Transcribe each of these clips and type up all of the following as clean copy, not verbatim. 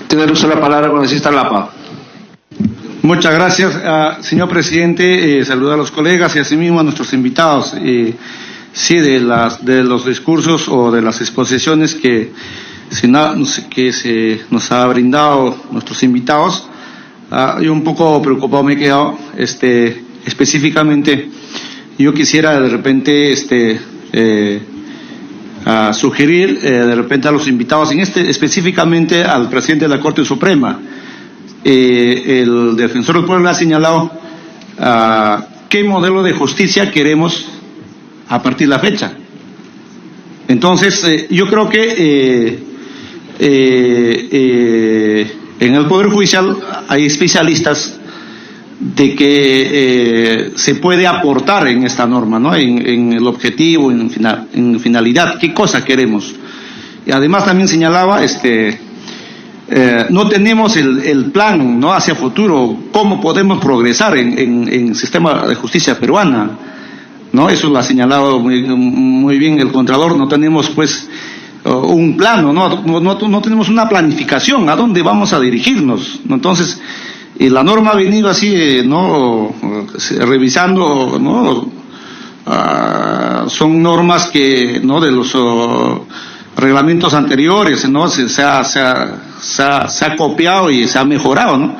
Tiene el uso de la palabra el congresista Lapa. Muchas gracias, señor presidente. Saludo a los colegas y asimismo a nuestros invitados. Sí, de los discursos o de las exposiciones que se nos ha brindado nuestros invitados, yo un poco preocupado me he quedado. Específicamente, yo quisiera de repente sugerir de repente a los invitados, específicamente al presidente de la Corte Suprema. El defensor del pueblo ha señalado qué modelo de justicia queremos a partir de la fecha. Entonces, yo creo que en el Poder Judicial hay especialistas de que se puede aportar en esta norma, ¿no? En el objetivo, en finalidad, qué cosa queremos. Y además también señalaba, no tenemos el plan, ¿no?, hacia futuro, cómo podemos progresar en el sistema de justicia peruana, ¿no? Eso lo ha señalado muy bien el Contralor. No tenemos, pues, un plano, no tenemos una planificación a dónde vamos a dirigirnos, ¿no? Entonces, la norma ha venido así, ¿no?, revisando, ¿no? Son normas que, ¿no?, de los reglamentos anteriores, ¿no?, se ha copiado y se ha mejorado, ¿no?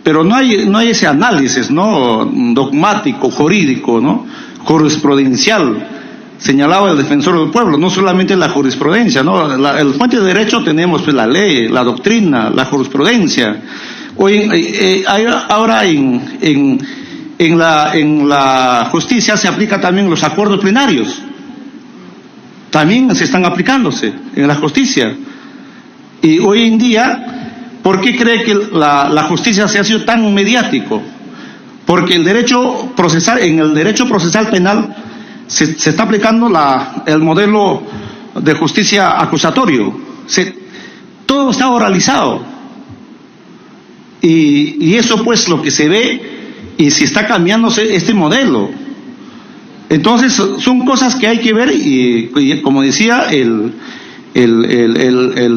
Pero no hay ese análisis, ¿no?, dogmático, jurídico, ¿no?, jurisprudencial. Señalaba el defensor del pueblo, no solamente la jurisprudencia, ¿no? El fuente de derecho tenemos, pues, la ley, la doctrina, la jurisprudencia. Hoy, ahora en la justicia se aplica también los acuerdos plenarios. También se están aplicándose en la justicia. Y hoy en día, ¿por qué cree que la justicia se ha sido tan mediático? Porque en el derecho procesal penal se está aplicando el modelo de justicia acusatorio. Todo está oralizado. Y eso, pues, lo que se ve, y se está cambiándose este modelo. Entonces, son cosas que hay que ver, y como decía el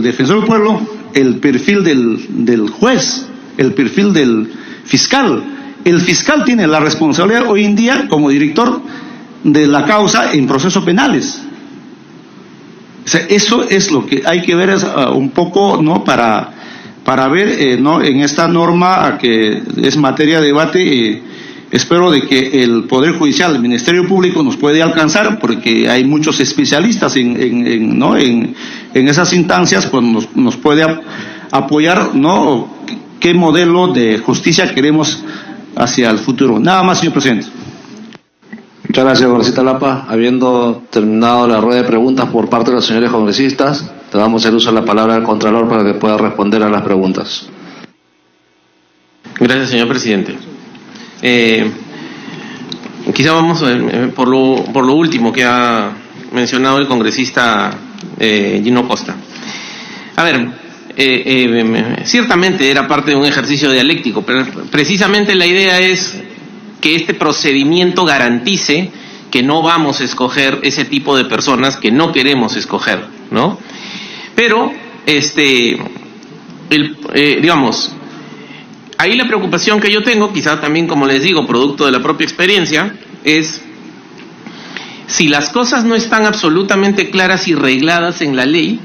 defensor del pueblo, el perfil del juez, el perfil del fiscal. El fiscal tiene la responsabilidad hoy en día como director de la causa en procesos penales. O sea, eso es lo que hay que ver, un poco, ¿no?, para ver, ¿no?, en esta norma que es materia de debate. Espero de que el Poder Judicial, el Ministerio Público, nos puede alcanzar, porque hay muchos especialistas en esas instancias, pues nos puede apoyar, ¿no?, qué modelo de justicia queremos hacia el futuro. Nada más, señor presidente. Muchas gracias, congresista Lapa. Habiendo terminado la rueda de preguntas por parte de los señores congresistas, le damos el uso de la palabra al Contralor para que pueda responder a las preguntas. Gracias, señor presidente. Quizá vamos por lo último que ha mencionado el congresista Gino Costa. A ver, ciertamente era parte de un ejercicio dialéctico, pero precisamente la idea es que este procedimiento garantice que no vamos a escoger ese tipo de personas que no queremos escoger, ¿no? Pero, digamos, ahí la preocupación que yo tengo, quizás también, como les digo, producto de la propia experiencia, es si las cosas no están absolutamente claras y regladas en la ley,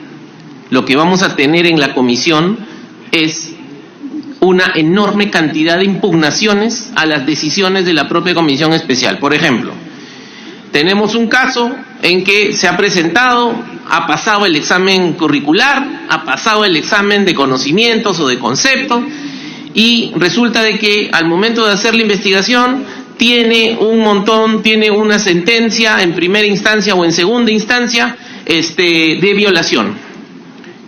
lo que vamos a tener en la comisión es una enorme cantidad de impugnaciones a las decisiones de la propia comisión especial. Por ejemplo, tenemos un caso en que se ha presentado, ha pasado el examen curricular, ha pasado el examen de conocimientos o de concepto, y resulta de que al momento de hacer la investigación tiene una sentencia en primera instancia o en segunda instancia de violación.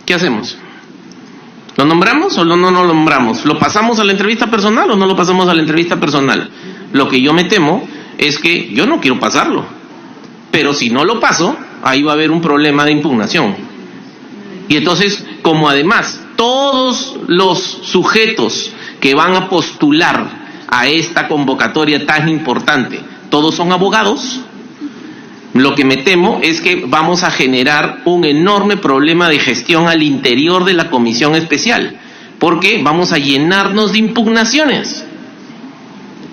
¿Qué hacemos? ¿Lo nombramos o no lo nombramos? ¿Lo pasamos a la entrevista personal o no lo pasamos a la entrevista personal? Lo que yo me temo es que yo no quiero pasarlo, pero si no lo paso, ahí va a haber un problema de impugnación. Y entonces, como además todos los sujetos que van a postular a esta convocatoria tan importante, todos son abogados, Lo que me temo es que vamos a generar un enorme problema de gestión al interior de la comisión especial, porque vamos a llenarnos de impugnaciones.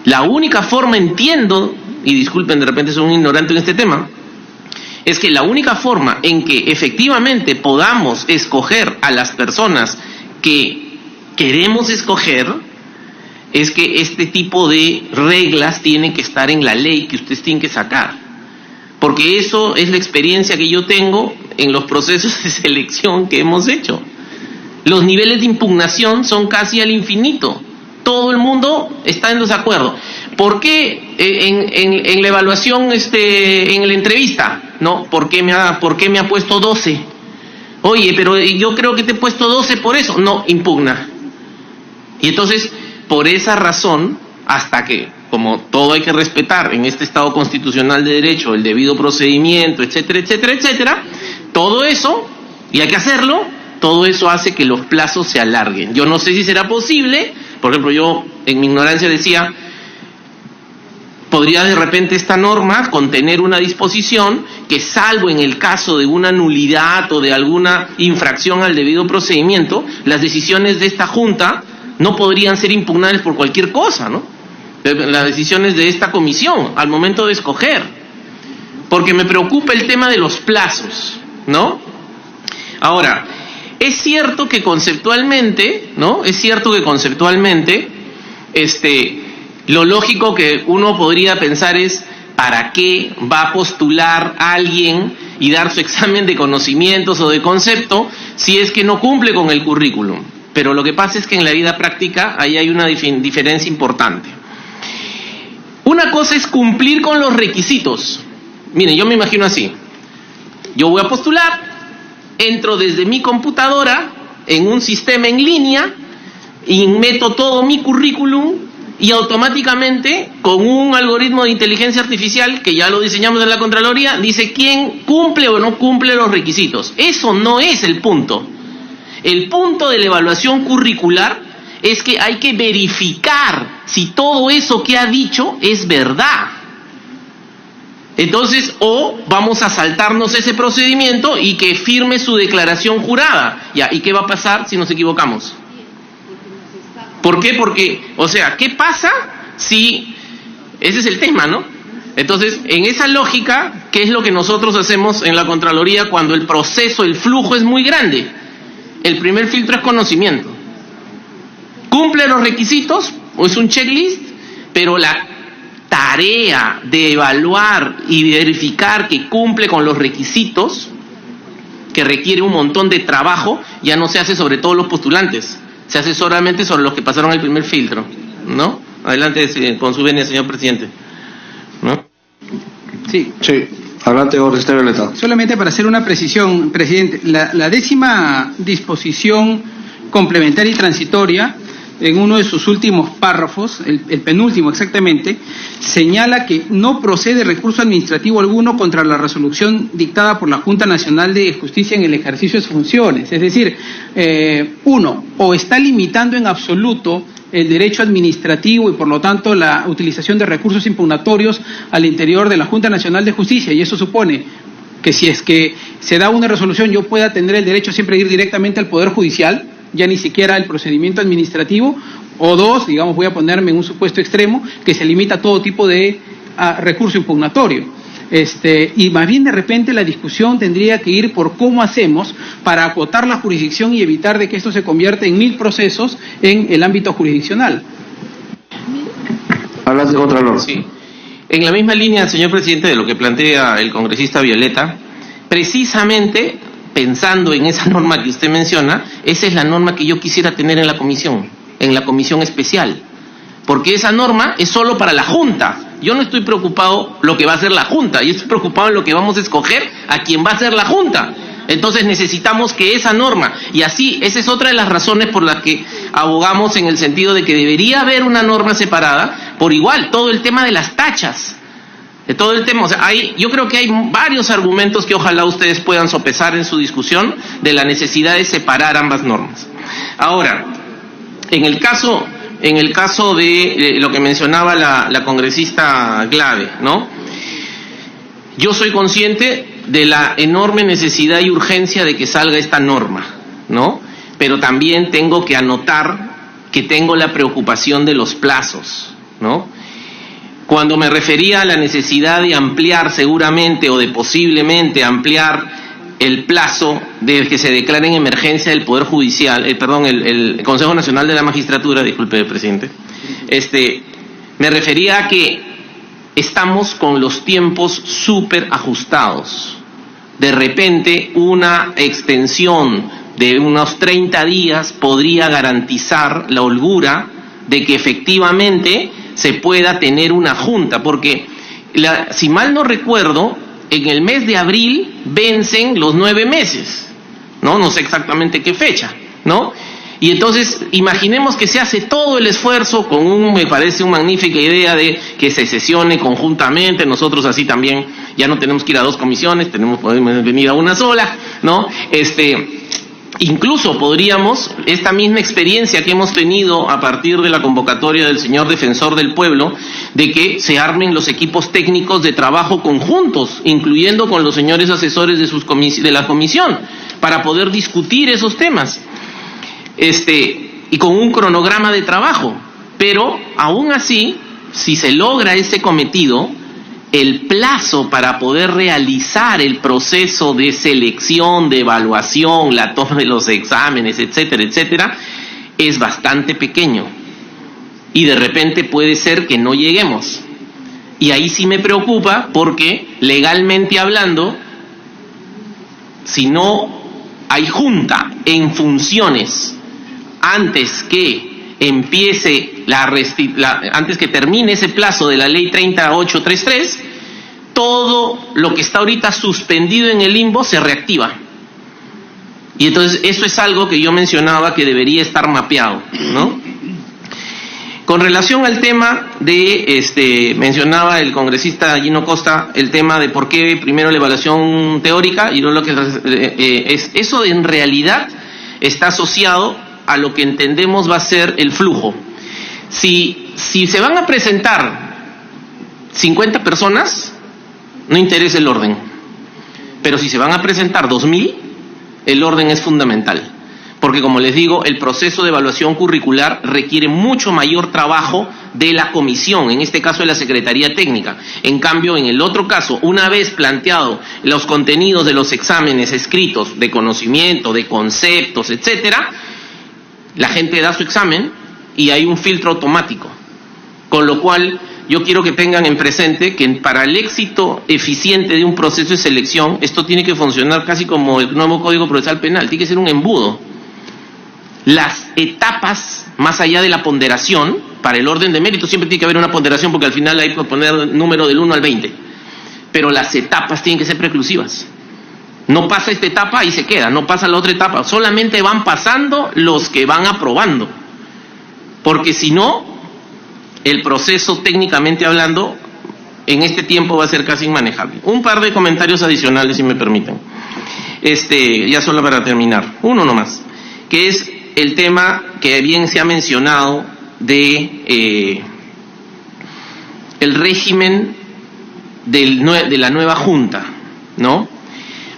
La única forma, entiendo, y disculpen, de repente soy un ignorante en este tema, es que la única forma en que efectivamente podamos escoger a las personas que queremos escoger es que este tipo de reglas tienen que estar en la ley que ustedes tienen que sacar. Porque eso es la experiencia que yo tengo en los procesos de selección que hemos hecho. Los niveles de impugnación son casi al infinito. Todo el mundo está en desacuerdo. ¿Por qué en la evaluación, en la entrevista, no? ¿Por qué me ha puesto 12? Oye, pero yo creo que te he puesto 12 por eso. No, impugna. Y entonces, por esa razón, hasta que, como todo hay que respetar en este Estado constitucional de derecho, el debido procedimiento, etcétera, etcétera, etcétera, todo eso, y hay que hacerlo, todo eso hace que los plazos se alarguen. Yo no sé si será posible. Por ejemplo, yo en mi ignorancia decía, podría de repente esta norma contener una disposición que, salvo en el caso de una nulidad o de alguna infracción al debido procedimiento, las decisiones de esta Junta no podrían ser impugnables por cualquier cosa, ¿no? Las decisiones de esta comisión al momento de escoger, porque me preocupa el tema de los plazos, ¿no? Ahora, es cierto que conceptualmente, ¿no? Es cierto que conceptualmente, lo lógico que uno podría pensar es, ¿para qué va a postular a alguien y dar su examen de conocimientos o de concepto si es que no cumple con el currículum? Pero lo que pasa es que en la vida práctica ahí hay una diferencia importante. Una cosa es cumplir con los requisitos. Miren, yo me imagino así. Yo voy a postular, entro desde mi computadora en un sistema en línea y meto todo mi currículum y automáticamente, con un algoritmo de inteligencia artificial que ya lo diseñamos en la Contraloría, dice quién cumple o no cumple los requisitos. Eso no es el punto. El punto de la evaluación curricular es que hay que verificar si todo eso que ha dicho es verdad. Entonces, o vamos a saltarnos ese procedimiento y que firme su declaración jurada. Ya, ¿y qué va a pasar si nos equivocamos? ¿Por qué? Porque, o sea, ¿qué pasa si... Ese es el tema, ¿no? Entonces, en esa lógica, ¿qué es lo que nosotros hacemos en la Contraloría cuando el proceso, el flujo es muy grande? El primer filtro es conocimiento. ¿Cumple los requisitos? ¿O es un checklist? Pero la tarea de evaluar y verificar que cumple con los requisitos, que requiere un montón de trabajo, ya no se hace sobre todos los postulantes, se hace solamente sobre los que pasaron el primer filtro, ¿no? Adelante con su venia, señor presidente, ¿no? Sí. Adelante, congresista Violeta. Solamente para hacer una precisión, presidente, la 10ª disposición complementaria y transitoria, en uno de sus últimos párrafos, el penúltimo exactamente, señala que no procede recurso administrativo alguno contra la resolución dictada por la Junta Nacional de Justicia en el ejercicio de sus funciones. Es decir, uno, o está limitando en absoluto el derecho administrativo y por lo tanto la utilización de recursos impugnatorios al interior de la Junta Nacional de Justicia, y eso supone que si es que se da una resolución yo pueda tener el derecho siempre de ir directamente al Poder Judicial, ya ni siquiera el procedimiento administrativo, o dos, digamos, voy a ponerme en un supuesto extremo, que se limita a todo tipo de recurso impugnatorio. Y más bien de repente la discusión tendría que ir por cómo hacemos para acotar la jurisdicción y evitar de que esto se convierta en 1000 procesos en el ámbito jurisdiccional. Hablas de Contralor. Sí. En la misma línea, señor presidente, de lo que plantea el congresista Violeta, precisamente pensando en esa norma que usted menciona, esa es la norma que yo quisiera tener en la comisión especial, porque esa norma es solo para la Junta. Yo no estoy preocupado lo que va a hacer la Junta, yo estoy preocupado en lo que vamos a escoger a quien va a ser la Junta. Entonces necesitamos que esa norma, y así, esa es otra de las razones por las que abogamos en el sentido de que debería haber una norma separada, por igual, todo el tema de las tachas, de todo el tema, o sea, yo creo que hay varios argumentos que ojalá ustedes puedan sopesar en su discusión de la necesidad de separar ambas normas. Ahora, en el caso de lo que mencionaba la congresista Glave, ¿no? Yo soy consciente de la enorme necesidad y urgencia de que salga esta norma, ¿no? Pero también tengo que anotar que tengo la preocupación de los plazos, ¿no? Cuando me refería a la necesidad de ampliar seguramente o de posiblemente ampliar el plazo de que se declare en emergencia el Poder Judicial, el Consejo Nacional de la Magistratura, disculpe, presidente, me refería a que estamos con los tiempos súper ajustados. De repente, una extensión de unos 30 días podría garantizar la holgura de que efectivamente se pueda tener una junta, porque si mal no recuerdo, en el mes de abril vencen los 9 meses, no sé exactamente qué fecha, ¿no? Y entonces imaginemos que se hace todo el esfuerzo con me parece una magnífica idea de que se sesione conjuntamente, nosotros así también ya no tenemos que ir a 2 comisiones, podemos venir a una sola, ¿no? Incluso podríamos, esta misma experiencia que hemos tenido a partir de la convocatoria del señor Defensor del Pueblo, de que se armen los equipos técnicos de trabajo conjuntos, incluyendo con los señores asesores de la comisión, para poder discutir esos temas, y con un cronograma de trabajo. Pero, aún así, si se logra ese cometido, el plazo para poder realizar el proceso de selección, de evaluación, la toma de los exámenes, etcétera, etcétera, es bastante pequeño. Y de repente puede ser que no lleguemos. Y ahí sí me preocupa porque, legalmente hablando, si no hay junta en funciones antes que empiece antes que termine ese plazo de la ley 3833, todo lo que está ahorita suspendido en el limbo se reactiva. Y entonces eso es algo que yo mencionaba que debería estar mapeado, ¿no? Con relación al tema de, mencionaba el congresista Gino Costa, el tema de por qué primero la evaluación teórica y no lo que es eso en realidad está asociado a lo que entendemos va a ser el flujo. Si se van a presentar 50 personas, no interesa el orden. Pero si se van a presentar 2.000, el orden es fundamental. Porque, como les digo, el proceso de evaluación curricular requiere mucho mayor trabajo de la comisión, en este caso de la Secretaría Técnica. En cambio, en el otro caso, una vez planteado los contenidos de los exámenes escritos de conocimiento, de conceptos, etcétera, la gente da su examen y hay un filtro automático. Con lo cual, yo quiero que tengan en presente que para el éxito eficiente de un proceso de selección, esto tiene que funcionar casi como el nuevo Código Procesal Penal, tiene que ser un embudo. Las etapas, más allá de la ponderación, para el orden de mérito siempre tiene que haber una ponderación porque al final hay que poner número del 1 al 20. Pero las etapas tienen que ser preclusivas. No pasa esta etapa y se queda, no pasa la otra etapa. Solamente van pasando los que van aprobando. Porque si no, el proceso técnicamente hablando, en este tiempo va a ser casi inmanejable. Un par de comentarios adicionales, si me permiten. Ya solo para terminar. Uno nomás. Que es el tema que bien se ha mencionado de el régimen de la nueva Junta, ¿no?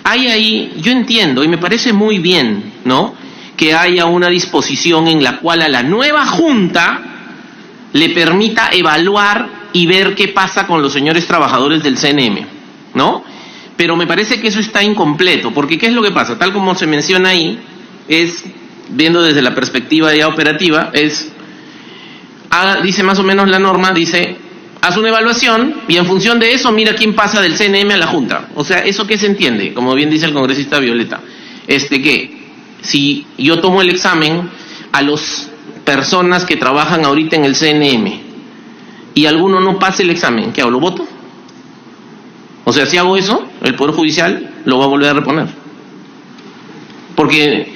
Hay ahí, yo entiendo, y me parece muy bien, ¿no?, que haya una disposición en la cual a la nueva Junta le permita evaluar y ver qué pasa con los señores trabajadores del CNM, ¿no? Pero me parece que eso está incompleto, porque ¿qué es lo que pasa? Tal como se menciona ahí, es, viendo desde la perspectiva ya operativa, dice más o menos la norma, dice, haz una evaluación y en función de eso mira quién pasa del CNM a la Junta. O sea, ¿eso qué se entiende? Como bien dice el congresista Violeta, que si yo tomo el examen a las personas que trabajan ahorita en el CNM y alguno no pase el examen, ¿qué hago? ¿Lo voto? O sea, si hago eso, el Poder Judicial lo va a volver a reponer. Porque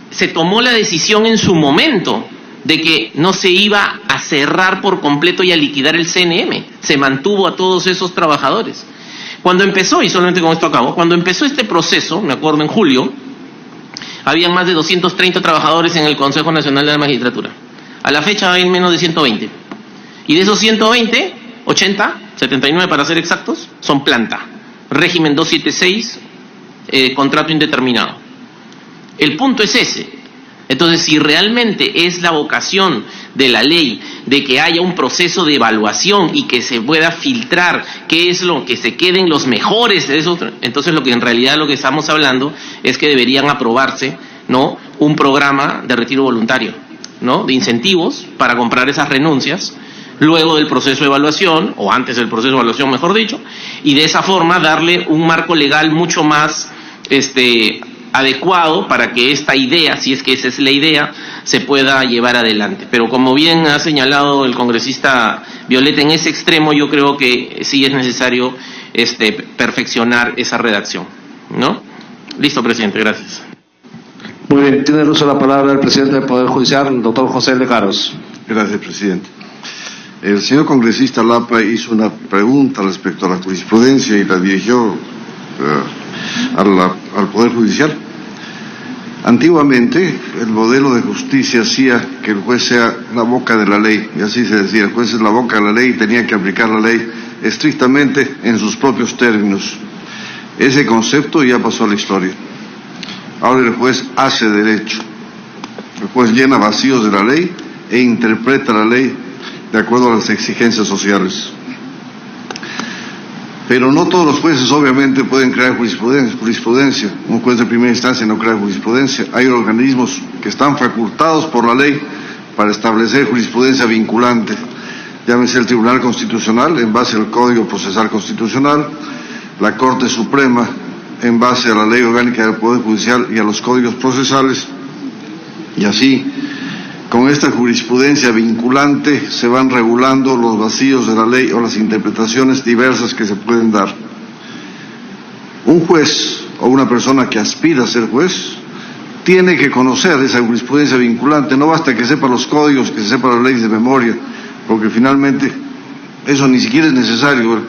se tomó la decisión en su momento de que no se iba a cerrar por completo y a liquidar el CNM. Se mantuvo a todos esos trabajadores. Cuando empezó, y solamente con esto acabo, cuando empezó este proceso, me acuerdo en julio, habían más de 230 trabajadores en el Consejo Nacional de la Magistratura. A la fecha hay menos de 120. Y de esos 120, 80 79 para ser exactos, son planta. Régimen 276, contrato indeterminado. El punto es ese. Entonces, si realmente es la vocación de la ley de que haya un proceso de evaluación y que se pueda filtrar qué es lo que se queden los mejores de esos, entonces lo que en realidad lo que estamos hablando es que deberían aprobarse, ¿no?, un programa de retiro voluntario, ¿no?, de incentivos para comprar esas renuncias luego del proceso de evaluación, o antes del proceso de evaluación, mejor dicho, y de esa forma darle un marco legal mucho más adecuado para que esta idea, si es que esa es la idea, se pueda llevar adelante. Pero como bien ha señalado el congresista Violeta, en ese extremo yo creo que sí es necesario perfeccionar esa redacción, ¿no? Listo, presidente, gracias. Muy bien, tiene el uso de la palabra el presidente del Poder Judicial, el doctor José Lecaros. Gracias, presidente. El señor congresista Lapa hizo una pregunta respecto a la jurisprudencia y la dirigió al Poder Judicial. Antiguamente, el modelo de justicia hacía que el juez sea la boca de la ley, y así se decía, el juez es la boca de la ley y tenía que aplicar la ley estrictamente en sus propios términos. Ese concepto ya pasó a la historia. Ahora el juez hace derecho. El juez llena vacíos de la ley e interpreta la ley de acuerdo a las exigencias sociales. Pero no todos los jueces obviamente pueden crear jurisprudencia. Un juez de primera instancia no crea jurisprudencia. Hay organismos que están facultados por la ley para establecer jurisprudencia vinculante. Llámese el Tribunal Constitucional en base al Código Procesal Constitucional, la Corte Suprema en base a la Ley Orgánica del Poder Judicial y a los códigos procesales, y así, con esta jurisprudencia vinculante se van regulando los vacíos de la ley o las interpretaciones diversas que se pueden dar. Un juez o una persona que aspira a ser juez tiene que conocer esa jurisprudencia vinculante. No basta que sepa los códigos, que sepa las leyes de memoria, porque finalmente eso ni siquiera es necesario.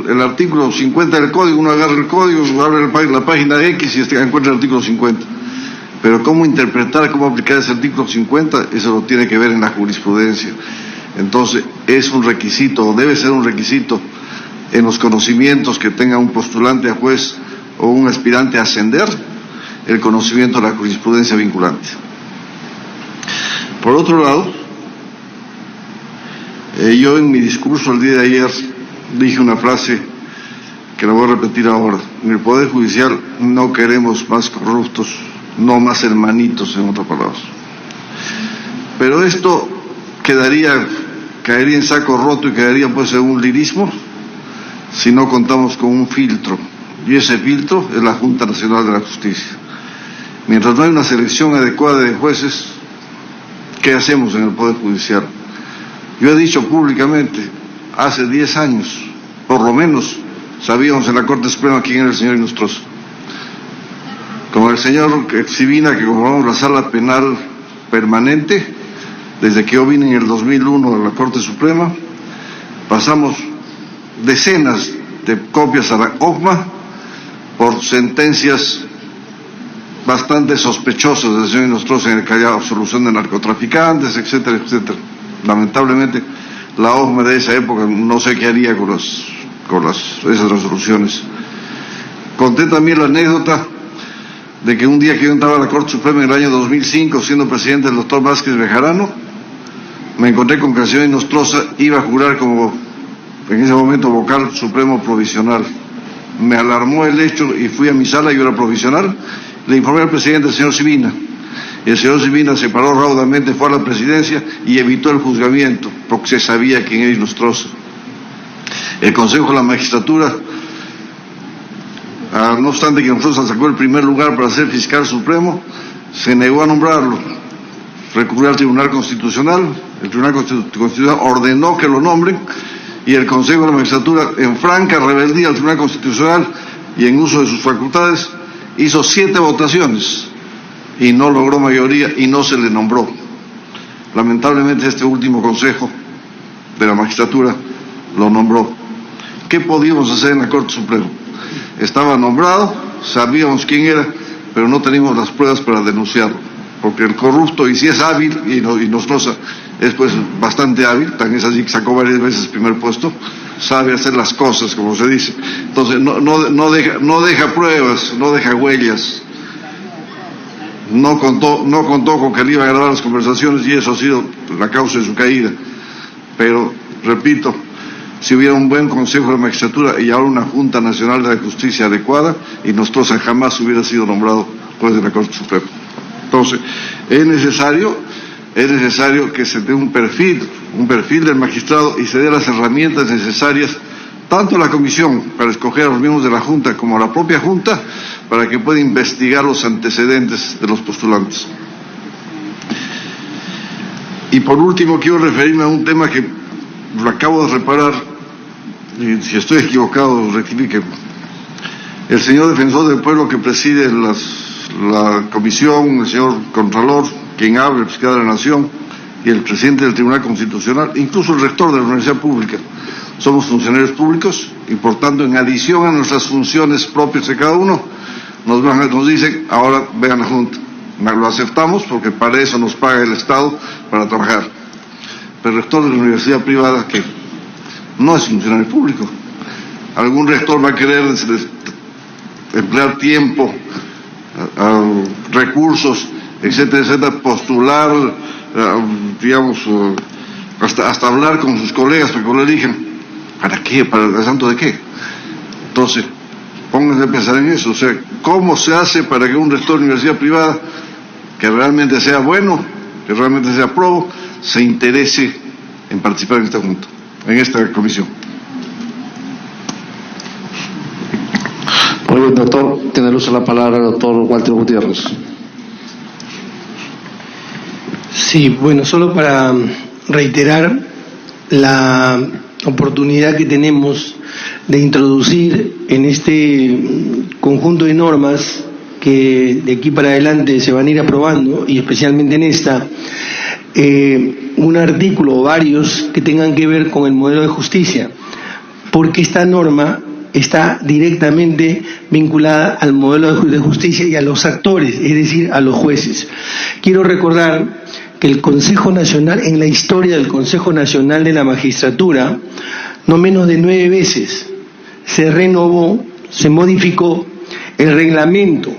El artículo 50 del código, uno agarra el código, abre la página X y encuentra el artículo 50. Pero cómo interpretar, cómo aplicar ese artículo 50, eso lo tiene que ver en la jurisprudencia. Entonces, es un requisito, o debe ser un requisito, en los conocimientos que tenga un postulante a juez o un aspirante a ascender, el conocimiento de la jurisprudencia vinculante. Por otro lado, yo en mi discurso el día de ayer dije una frase que la voy a repetir ahora. En el Poder Judicial no queremos más corruptos, no más hermanitos, en otras palabras. Pero esto caería en saco roto y quedaría pues en un lirismo si no contamos con un filtro, y ese filtro es la Junta Nacional de la Justicia. Mientras no hay una selección adecuada de jueces, ¿qué hacemos en el Poder Judicial? Yo he dicho públicamente, hace 10 años, por lo menos, sabíamos en la Corte Suprema quién era el señor Inostroza. Con el señor Xivina, que conformamos la Sala Penal Permanente, desde que yo vine en el 2001 a la Corte Suprema, pasamos decenas de copias a la OCMA por sentencias bastante sospechosas del señor Inostroza en el Callao, absolución de narcotraficantes, etcétera, etcétera. Lamentablemente, la OCMA de esa época no sé qué haría con esas resoluciones. Conté también la anécdota de que un día que yo entraba a la Corte Suprema en el año 2005, siendo presidente el doctor Vázquez Bejarano, me encontré con que el señor Inostroza iba a jurar como, en ese momento, vocal supremo provisional. Me alarmó el hecho y fui a mi sala, yo era provisional, le informé al presidente, el señor Xivina. El señor Xivina se paró raudamente, fue a la presidencia y evitó el juzgamiento, porque se sabía quién era Inostroza. El Consejo de la Magistratura, no obstante que Inostroza sacó el primer lugar para ser fiscal supremo, se negó a nombrarlo. Recurrió al Tribunal Constitucional, el Tribunal Constitucional ordenó que lo nombren, y el Consejo de la Magistratura, en franca rebeldía al Tribunal Constitucional y en uso de sus facultades, hizo 7 votaciones y no logró mayoría y no se le nombró. Lamentablemente este último Consejo de la Magistratura lo nombró. ¿Qué podíamos hacer en la Corte Suprema? Estaba nombrado, sabíamos quién era, pero no teníamos las pruebas para denunciarlo, porque el corrupto, y si es hábil, y Inostroza es pues bastante hábil, tan es así que sacó varias veces el primer puesto, sabe hacer las cosas, como se dice. Entonces, no deja pruebas, no deja huellas. No contó con que él iba a grabar las conversaciones y eso ha sido la causa de su caída. Pero, repito, si hubiera un buen Consejo de Magistratura y ahora una Junta Nacional de la Justicia adecuada, y Nostroza jamás hubiera sido nombrado juez de la Corte Suprema. Entonces, es necesario que se dé un perfil del magistrado y se dé las herramientas necesarias tanto a la comisión para escoger a los miembros de la Junta como a la propia Junta para que pueda investigar los antecedentes de los postulantes. Y por último quiero referirme a un tema que lo acabo de reparar, y si estoy equivocado rectifique. El señor defensor del pueblo que preside la comisión, el señor Contralor, quien habla, el fiscal de la Nación y el presidente del Tribunal Constitucional, incluso el rector de la Universidad Pública, somos funcionarios públicos y por tanto en adición a nuestras funciones propias de cada uno, nos dicen, ahora vean la Junta. Lo aceptamos porque para eso nos paga el Estado para trabajar. Pero el rector de la universidad privada, que no es funcionario público, algún rector va a querer emplear tiempo, recursos, etcétera, etcétera, postular, hasta hablar con sus colegas para que lo elijan. ¿Para qué? ¿Para el santo de qué? Entonces, pónganse a pensar en eso. O sea, ¿cómo se hace para que un rector de universidad privada, que realmente sea bueno, que realmente sea probo, se interese en participar en esta junta, en esta comisión? Muy bien, doctor. Tiene el uso de la palabra el doctor Walter Gutiérrez. Sí, bueno, solo para reiterar la oportunidad que tenemos de introducir en este conjunto de normas que de aquí para adelante se van a ir aprobando, y especialmente en esta, un artículo o varios que tengan que ver con el modelo de justicia, porque esta norma está directamente vinculada al modelo de justicia y a los actores, es decir, a los jueces. Quiero recordar que el Consejo Nacional, en la historia del Consejo Nacional de la Magistratura, no menos de 9 veces se renovó, se modificó el reglamento,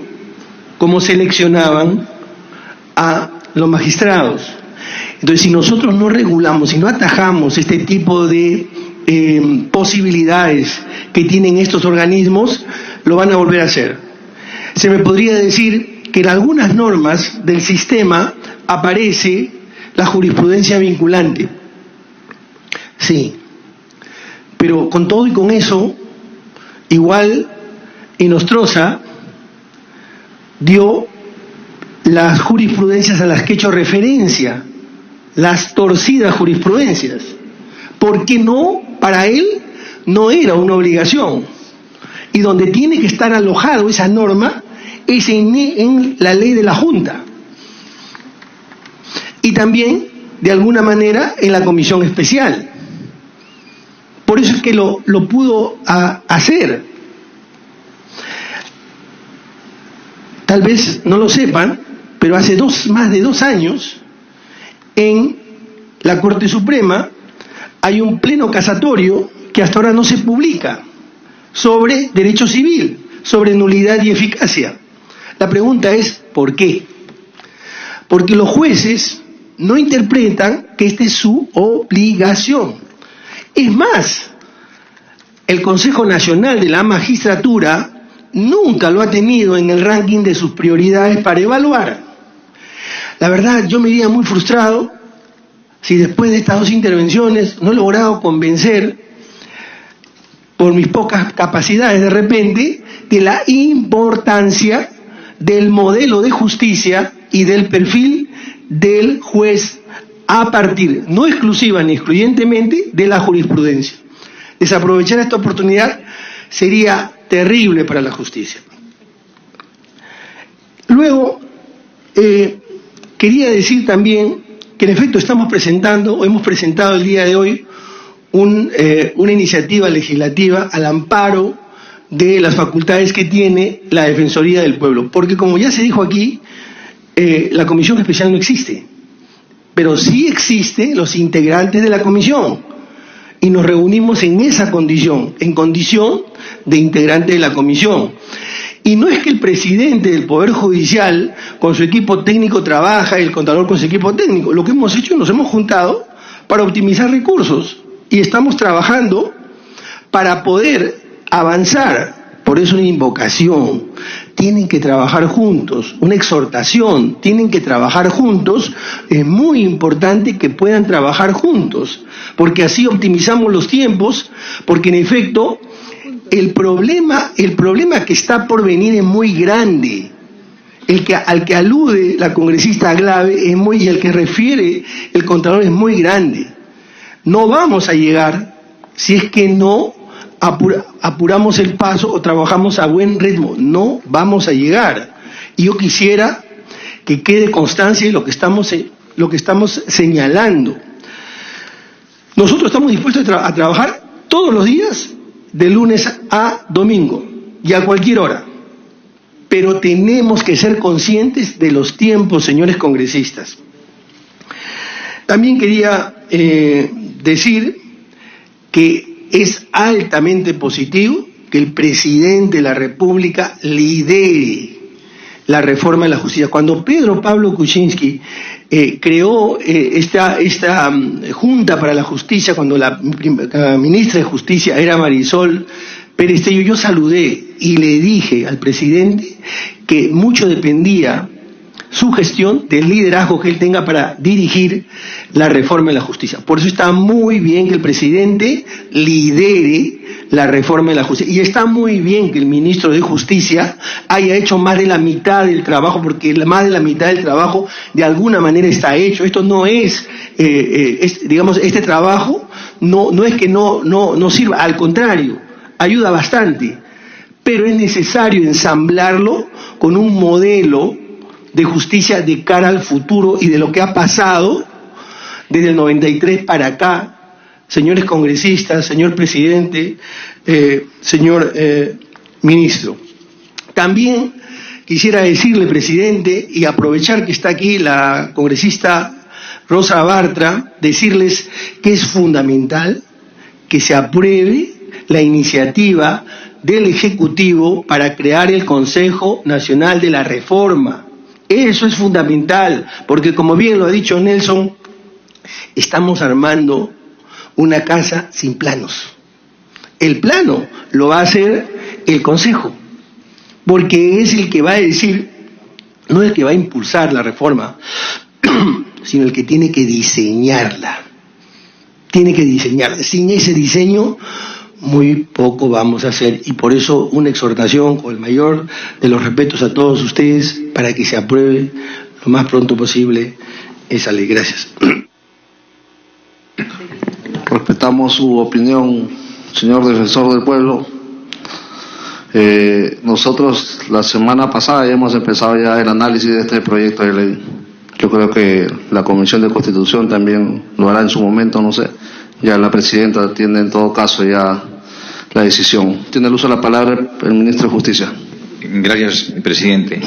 cómo seleccionaban a los magistrados. Entonces, si nosotros no regulamos, si no atajamos este tipo de posibilidades que tienen estos organismos, lo van a volver a hacer. Se me podría decir que en algunas normas del sistema aparece la jurisprudencia vinculante. Sí, pero con todo y con eso, igual Nostroza dio las jurisprudencias a las que he hecho referencia, las torcidas jurisprudencias, porque no, para él no era una obligación, y donde tiene que estar alojado esa norma es en la ley de la Junta, y también de alguna manera en la comisión especial. Por eso es que lo pudo hacer. Tal vez no lo sepan, pero hace más de 2 años en la Corte Suprema hay un pleno casatorio que hasta ahora no se publica sobre derecho civil, sobre nulidad y eficacia. La pregunta es, ¿por qué? Porque los jueces no interpretan que esta es su obligación. Es más, el Consejo Nacional de la Magistratura nunca lo ha tenido en el ranking de sus prioridades para evaluar. La verdad, yo me iría muy frustrado si después de estas 2 intervenciones no he logrado convencer, por mis pocas capacidades de repente, de la importancia del modelo de justicia y del perfil del juez a partir, no exclusiva ni excluyentemente, de la jurisprudencia. Desaprovechar esta oportunidad sería terrible para la justicia. Luego, quería decir también que en efecto hemos presentado el día de hoy una iniciativa legislativa al amparo de las facultades que tiene la Defensoría del Pueblo, porque como ya se dijo aquí, la comisión especial no existe, pero sí existen los integrantes de la comisión, y nos reunimos en esa condición, en condición de integrante de la comisión. Y no es que el presidente del Poder Judicial con su equipo técnico trabaja, el Contralor con su equipo técnico. Lo que hemos hecho, nos hemos juntado para optimizar recursos y estamos trabajando para poder avanzar. Por eso una invocación, tienen que trabajar juntos, una exhortación, tienen que trabajar juntos. Es muy importante que puedan trabajar juntos, porque así optimizamos los tiempos, porque en efecto el problema que está por venir es muy grande. Al que alude la congresista Glave y el que refiere el Contralor es muy grande. No vamos a llegar si es que no apuramos el paso o trabajamos a buen ritmo. No vamos a llegar. Y yo quisiera que quede constancia de lo que estamos señalando. Nosotros estamos dispuestos a trabajar todos los días, de lunes a domingo y a cualquier hora. Pero tenemos que ser conscientes de los tiempos, señores congresistas. También quería decir que es altamente positivo que el presidente de la República lidere la reforma de la justicia. Cuando Pedro Pablo Kuczynski creó esta Junta para la Justicia, cuando la ministra de Justicia era Marisol Pérez Tello, yo saludé y le dije al presidente que mucho dependía su gestión del liderazgo que él tenga para dirigir la reforma de la justicia. Por eso está muy bien que el presidente lidere la reforma de la justicia. Y está muy bien que el ministro de Justicia haya hecho más de la mitad del trabajo, porque más de la mitad del trabajo de alguna manera está hecho. Esto no es, digamos, este trabajo no es que no sirva, al contrario, ayuda bastante. Pero es necesario ensamblarlo con un modelo de justicia de cara al futuro y de lo que ha pasado desde el 93 para acá. Señores congresistas, señor presidente, señor ministro. También quisiera decirle, presidente, y aprovechar que está aquí la congresista Rosa Bartra, decirles que es fundamental que se apruebe la iniciativa del Ejecutivo para crear el Consejo Nacional de la Reforma. Eso es fundamental, porque como bien lo ha dicho Nelson, estamos armando una casa sin planos. El plano lo va a hacer el Consejo, porque es el que va a decir, no el que va a impulsar la reforma, sino el que tiene que diseñarla. Tiene que diseñarla. Sin ese diseño, muy poco vamos a hacer, y por eso una exhortación con el mayor de los respetos a todos ustedes para que se apruebe lo más pronto posible esa ley. Gracias. Respetamos su opinión, señor defensor del pueblo. Nosotros la semana pasada ya hemos empezado ya el análisis de este proyecto de ley. Yo creo que la Comisión de Constitución también lo hará en su momento, no sé. Ya la presidenta tiene en todo caso ya la decisión. Tiene el uso de la palabra el ministro de Justicia. Gracias, presidente.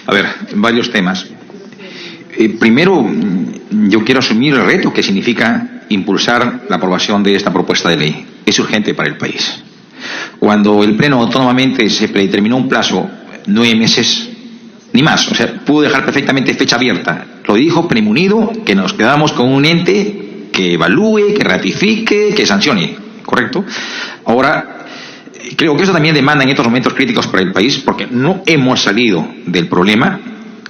A ver, varios temas. Primero, yo quiero asumir el reto que significa impulsar la aprobación de esta propuesta de ley. Es urgente para el país. Cuando el Pleno autónomamente se predeterminó un plazo, 9 meses, ni más, o sea, pudo dejar perfectamente fecha abierta. Lo dijo Premunido, que nos quedamos con un ente que evalúe, que ratifique, que sancione, ¿correcto? Ahora, creo que eso también demanda en estos momentos críticos para el país, porque no hemos salido del problema,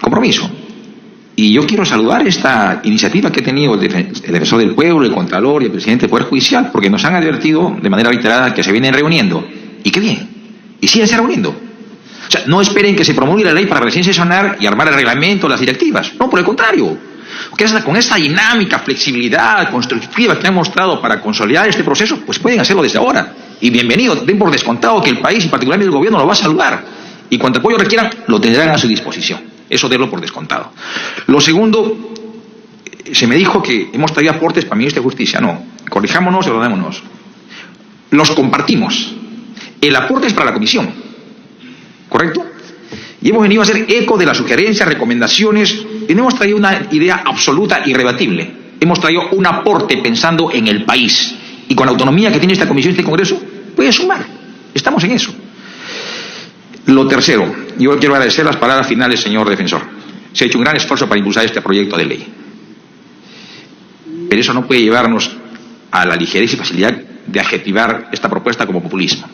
compromiso. Y yo quiero saludar esta iniciativa que ha tenido el defensor del pueblo, el Contralor y el presidente del Poder Judicial, porque nos han advertido de manera reiterada que se vienen reuniendo. Y qué bien, y síganse reuniendo. O sea, no esperen que se promulgue la ley para recién sesionar y armar el reglamento, las directivas. No, por el contrario. Con esta dinámica, flexibilidad constructiva que han mostrado para consolidar este proceso, pues pueden hacerlo desde ahora. Y bienvenido, den por descontado que el país y particularmente el gobierno lo va a saludar. Y cuanto apoyo requieran, lo tendrán a su disposición. Eso denlo por descontado. Lo segundo, se me dijo que hemos traído aportes para el ministro de Justicia. No, corrijámonos y ordenémonos. Los compartimos. El aporte es para la comisión, ¿correcto? Y hemos venido a hacer eco de las sugerencias, recomendaciones, y no hemos traído una idea absoluta y rebatible. Hemos traído un aporte pensando en el país y con la autonomía que tiene esta comisión y este Congreso, puede sumar. Estamos en eso. Lo tercero, yo quiero agradecer las palabras finales, señor defensor. Se ha hecho un gran esfuerzo para impulsar este proyecto de ley. Pero eso no puede llevarnos a la ligereza y facilidad de adjetivar esta propuesta como populismo.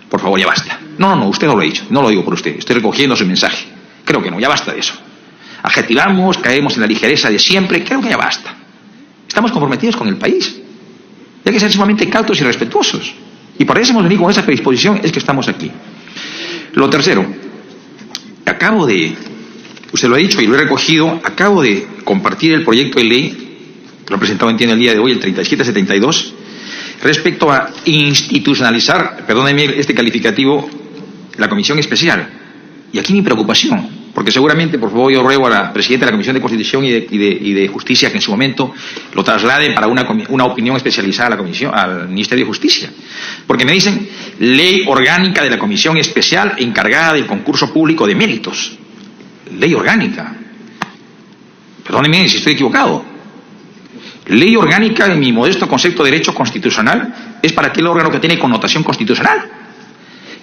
Por favor, ya basta. No, usted no lo ha dicho, no lo digo por usted, estoy recogiendo su mensaje. Creo que no, ya basta de eso. Adjetivamos, caemos en la ligereza de siempre, creo que ya basta. Estamos comprometidos con el país. Y hay que ser sumamente cautos y respetuosos. Y por eso hemos venido con esa predisposición, es que estamos aquí. Lo tercero, usted lo ha dicho y lo he recogido, acabo de compartir el proyecto de ley, lo he presentado entiendo el día de hoy, el 3772, respecto a institucionalizar, perdónenme este calificativo, la comisión especial. Y aquí mi preocupación, porque seguramente, por favor, yo ruego a la presidenta de la Comisión de Constitución y de Justicia que en su momento lo traslade para una opinión especializada a la Comisión, al Ministerio de Justicia. Porque me dicen, ley orgánica de la Comisión Especial encargada del concurso público de méritos. Ley orgánica. Perdónenme si estoy equivocado. Ley orgánica, en mi modesto concepto de derecho constitucional, es para aquel órgano que tiene connotación constitucional.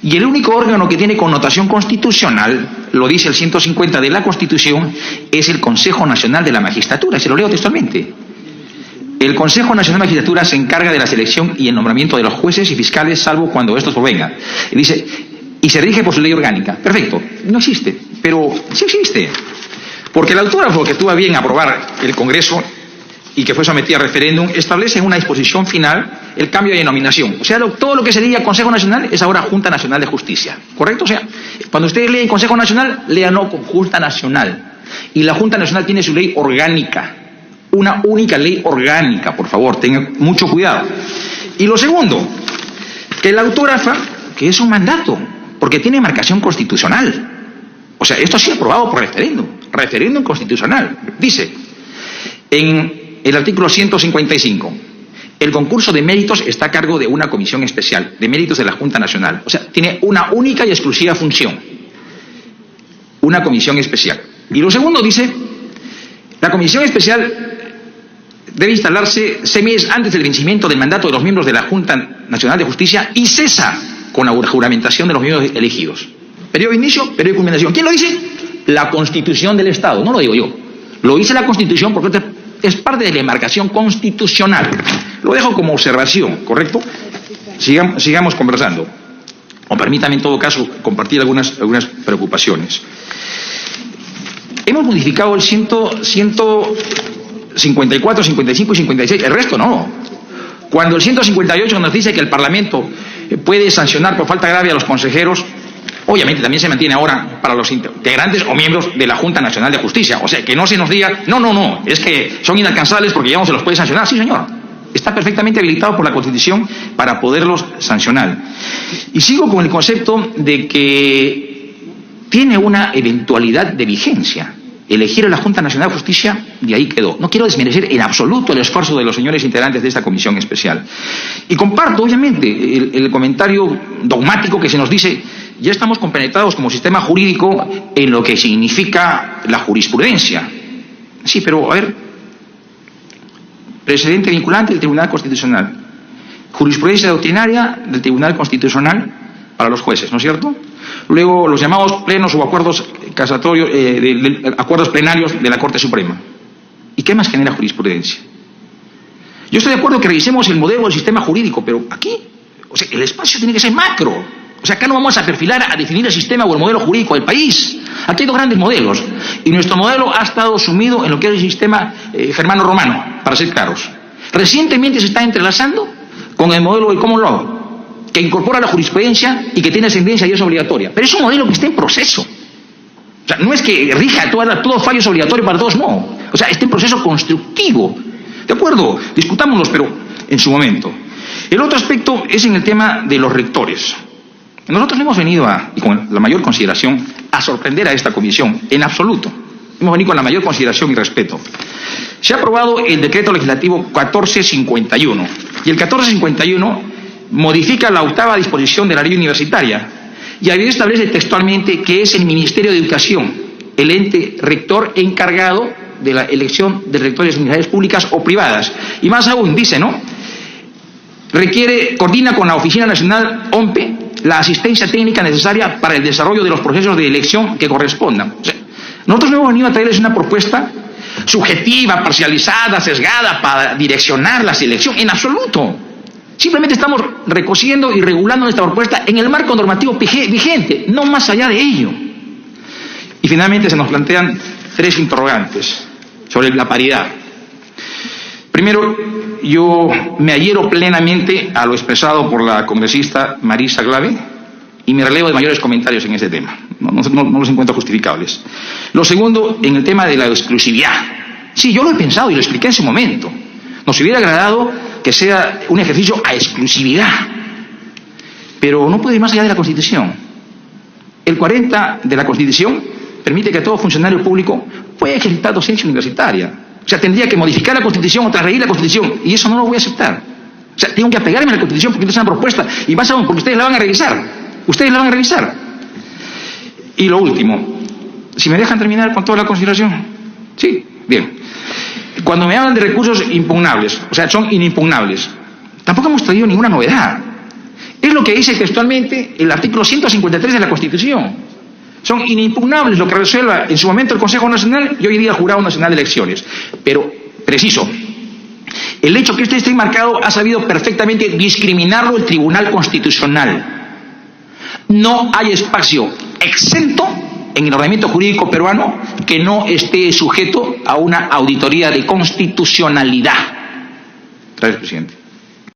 Y el único órgano que tiene connotación constitucional, lo dice el 150 de la Constitución, es el Consejo Nacional de la Magistratura. Se lo leo textualmente. El Consejo Nacional de la Magistratura se encarga de la selección y el nombramiento de los jueces y fiscales, salvo cuando estos provengan. Y dice, y se rige por su ley orgánica. Perfecto, no existe, pero sí existe. Porque el autógrafo que tuvo a bien aprobar el Congreso y que fue sometida a referéndum, establece en una disposición final el cambio de denominación. O sea, todo lo que se diga Consejo Nacional es ahora Junta Nacional de Justicia. ¿Correcto? O sea, cuando ustedes leen Consejo Nacional, léanlo con Junta Nacional. Y la Junta Nacional tiene su ley orgánica. Una única ley orgánica, por favor, tengan mucho cuidado. Y lo segundo, que la autógrafa, que es un mandato, porque tiene marcación constitucional. O sea, esto ha sido aprobado por referéndum constitucional. Dice, en el artículo 155, el concurso de méritos está a cargo de una comisión especial de méritos de la Junta Nacional. O sea, tiene una única y exclusiva función, una comisión especial. Y lo segundo dice, la comisión especial debe instalarse 6 meses antes del vencimiento del mandato de los miembros de la Junta Nacional de Justicia y cesa con la juramentación de los miembros elegidos. Periodo de inicio, periodo de culminación. ¿Quién lo dice? La Constitución del Estado, no lo digo yo. Lo dice la Constitución porque es parte de la enmarcación constitucional. Lo dejo como observación, ¿correcto? Sigamos conversando. O permítame en todo caso compartir algunas preocupaciones. Hemos modificado el 154, 55 y 56, el resto no. Cuando el 158 nos dice que el Parlamento puede sancionar por falta grave a los consejeros, obviamente también se mantiene ahora para los integrantes o miembros de la Junta Nacional de Justicia. O sea, que no se nos diga, no, es que son inalcanzables porque ya no se los puede sancionar. Sí, señor, está perfectamente habilitado por la Constitución para poderlos sancionar. Y sigo con el concepto de que tiene una eventualidad de vigencia. Elegir a la Junta Nacional de Justicia, de ahí quedó. No quiero desmerecer en absoluto el esfuerzo de los señores integrantes de esta comisión especial. Y comparto, obviamente, el comentario dogmático que se nos dice, ya estamos compenetrados como sistema jurídico en lo que significa la jurisprudencia. Sí, pero, a ver, precedente vinculante del Tribunal Constitucional, jurisprudencia doctrinaria del Tribunal Constitucional para los jueces, ¿no es cierto? Luego los llamados plenos o acuerdos casatorios, acuerdos plenarios de la Corte Suprema. ¿Y qué más genera jurisprudencia? Yo estoy de acuerdo que revisemos el modelo del sistema jurídico, pero aquí, o sea, el espacio tiene que ser macro. O sea, acá no vamos a perfilar a definir el sistema o el modelo jurídico del país. Aquí hay 2 grandes modelos. Y nuestro modelo ha estado sumido en lo que es el sistema germano-romano, para ser claros. Recientemente se está entrelazando con el modelo del common law, que incorpora la jurisprudencia y que tiene ascendencia y es obligatoria. Pero es un modelo que está en proceso. O sea, no es que rija todo fallo es obligatorio para todos, no. O sea, está en proceso constructivo. De acuerdo, discutámoslos, pero en su momento. El otro aspecto es en el tema de los rectores. Nosotros no hemos venido y con la mayor consideración, a sorprender a esta comisión, en absoluto. Hemos venido con la mayor consideración y respeto. Se ha aprobado el decreto legislativo 1451, y el 1451 modifica la 8ª disposición de la ley universitaria, y ahí establece textualmente que es el Ministerio de Educación, el ente rector encargado de la elección de rectores de universidades públicas o privadas. Y más aún, dice, ¿no?, coordina con la Oficina Nacional OMPE la asistencia técnica necesaria para el desarrollo de los procesos de elección que correspondan. O sea, nosotros no hemos venido a traerles una propuesta subjetiva, parcializada, sesgada para direccionar la selección, en absoluto. Simplemente estamos recociendo y regulando nuestra propuesta en el marco normativo vigente, no más allá de ello. Y finalmente se nos plantean 3 interrogantes sobre la paridad. Primero, yo me adhiero plenamente a lo expresado por la congresista Marisa Glave y me relevo de mayores comentarios en ese tema. No los encuentro justificables. Lo segundo, en el tema de la exclusividad. Sí, yo lo he pensado y lo expliqué en ese momento. Nos hubiera agradado que sea un ejercicio a exclusividad, pero no puede ir más allá de la Constitución. El 40 de la Constitución permite que todo funcionario público pueda ejercitar docencia universitaria. O sea, tendría que modificar la Constitución o transgredir la Constitución, y eso no lo voy a aceptar. O sea, tengo que apegarme a la Constitución porque es una propuesta, y más aún porque ustedes la van a revisar. Ustedes la van a revisar. Y lo último, si me dejan terminar con toda la consideración. Sí, bien. Cuando me hablan de recursos impugnables, o sea, son inimpugnables, tampoco hemos traído ninguna novedad. Es lo que dice textualmente el artículo 153 de la Constitución. Son inimpugnables lo que resuelva en su momento el Consejo Nacional y hoy día el Jurado Nacional de Elecciones. Pero, preciso, el hecho que este esté enmarcado ha sabido perfectamente discriminarlo el Tribunal Constitucional. No hay espacio exento en el ordenamiento jurídico peruano que no esté sujeto a una auditoría de constitucionalidad. Gracias, presidente.